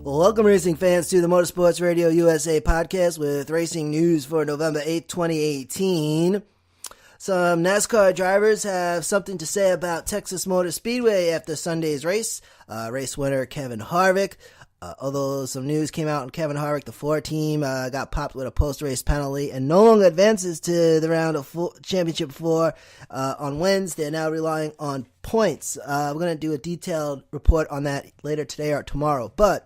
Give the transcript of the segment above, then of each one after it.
Well, welcome racing fans to the Motorsports Radio USA podcast with racing news for November 8th, 2018. Some NASCAR drivers have something to say about Texas Motor Speedway after Sunday's race. Race winner Kevin Harvick. Although some news came out on Kevin Harvick, the 4 team got popped with a post-race penalty and no longer advances to the round of Championship 4 on wins. They're now relying on points. We're going to do a detailed report on that later today or tomorrow. But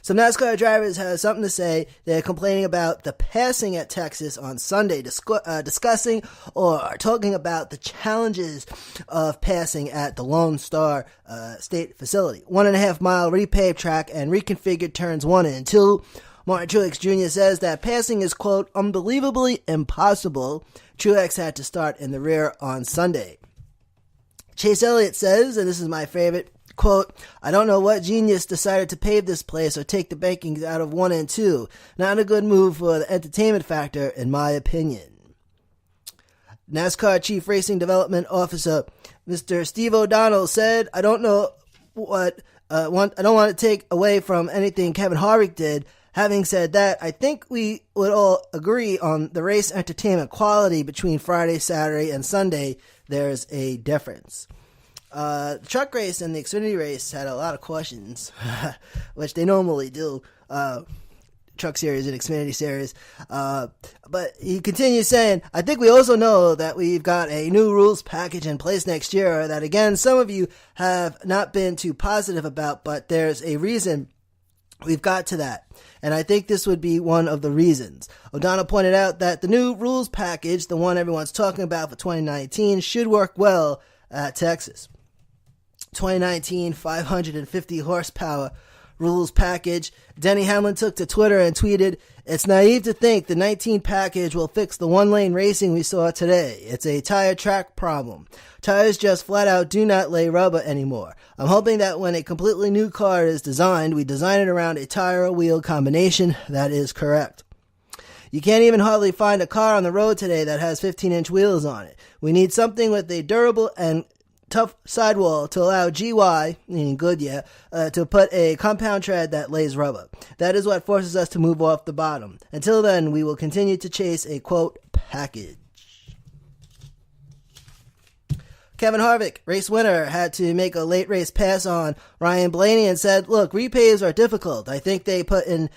some NASCAR drivers have something to say. They're complaining about the passing at Texas on Sunday, discussing or talking about the challenges of passing at the Lone Star State facility. 1.5 mile repaved track and reconfigured turns 1 and 2. Martin Truex Jr. says that passing is, quote, unbelievably impossible. Truex had to start in the rear on Sunday. Chase Elliott says, and this is my favorite, quote, I don't know what genius decided to pave this place or take the bankings out of 1 and 2. Not a good move for the entertainment factor, in my opinion. NASCAR Chief Racing Development Officer Mr. Steve O'Donnell said, I don't want to take away from anything Kevin Harvick did. Having said that, I think we would all agree on the race entertainment quality between Friday, Saturday, and Sunday. There's a difference. The truck race and the Xfinity race had a lot of questions, which they normally do, truck series and Xfinity series. But he continues saying, I think we also know that we've got a new rules package in place next year that, again, some of you have not been too positive about, but there's a reason we've got to that. And I think this would be one of the reasons. O'Donnell pointed out that the new rules package, the one everyone's talking about for 2019, should work well at Texas. 2019 550 horsepower rules package. Denny Hamlin took to Twitter and tweeted, it's naive to think the 19 package will fix the one-lane racing we saw today. It's a tire track problem. Tires just flat out do not lay rubber anymore. I'm hoping that when a completely new car is designed, we design it around a tire-wheel combination that is correct. You can't even hardly find a car on the road today that has 15-inch wheels on it. We need something with a durable and tough sidewall to allow GY, meaning Goodyear, to put a compound tread that lays rubber. That is what forces us to move off the bottom. Until then, we will continue to chase a, quote, package. Kevin Harvick, race winner, had to make a late race pass on Ryan Blaney and said, look, repaves are difficult. I think they put in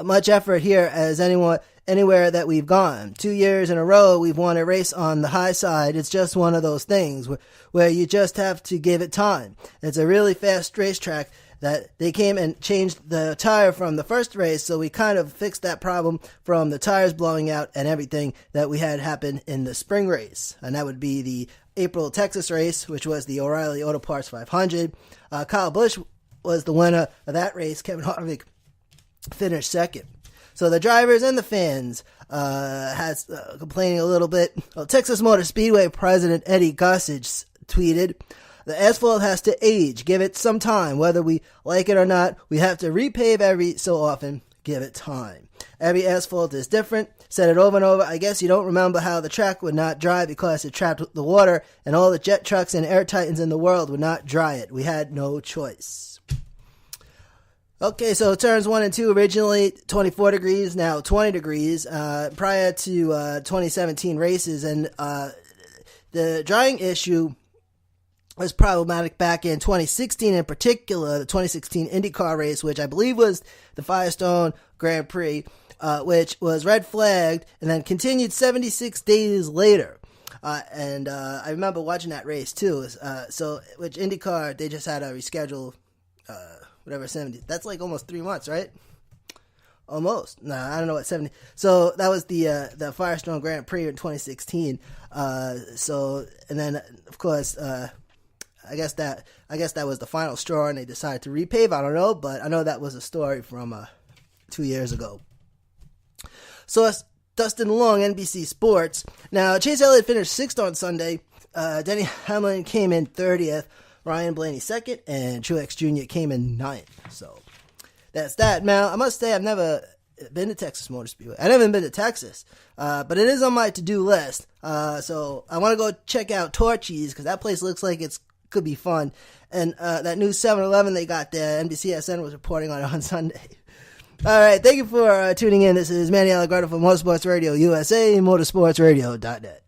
much effort here as anywhere that we've gone. 2 years in a row, we've won a race on the high side. It's just one of those things where you just have to give it time. It's a really fast racetrack that they came and changed the tire from the first race, so we kind of fixed that problem from the tires blowing out and everything that we had happen in the spring race. And that would be the April Texas race, which was the O'Reilly Auto Parts 500. Kyle Busch was the winner of that race. Kevin Harvick finished second. So the drivers and the fans has complaining a little bit. Well, Texas Motor Speedway President Eddie Gossage tweeted, the asphalt has to age. Give it some time. Whether we like it or not, we have to repave every so often. Give it time. Every asphalt is different. Said it over and over. I guess you don't remember how the track would not dry because it trapped the water and all the jet trucks and air titans in the world would not dry it. We had no choice. Okay, so turns 1 and 2 originally 24 degrees, now 20 degrees, prior to 2017 races. And the drying issue was problematic back in 2016 in particular, the 2016 IndyCar race, which I believe was the Firestone Grand Prix, which was red flagged and then continued 76 days later. And I remember watching that race too. Which IndyCar, they just had to reschedule, 70. That's like almost 3 months, right? Almost. No, I don't know what 70. So that was the Firestone Grand Prix in 2016. And then of course, I guess that was the final straw, and they decided to repave. I don't know, but I know that was a story from 2 years ago. So it's Dustin Long, NBC Sports. Now, Chase Elliott finished 6th on Sunday. Denny Hamlin came in 30th. Ryan Blaney 2nd, and Truex Jr. came in 9th. So that's that. Now, I must say I've never been to Texas Motor Speedway. I've never been to Texas, but it is on my to-do list. So I want to go check out Torchy's because that place looks like it's could be fun. And that new 7-Eleven they got there, NBCSN was reporting on Sunday. All right, thank you for tuning in. This is Manny Allegretto from Motorsports Radio USA, motorsportsradio.net.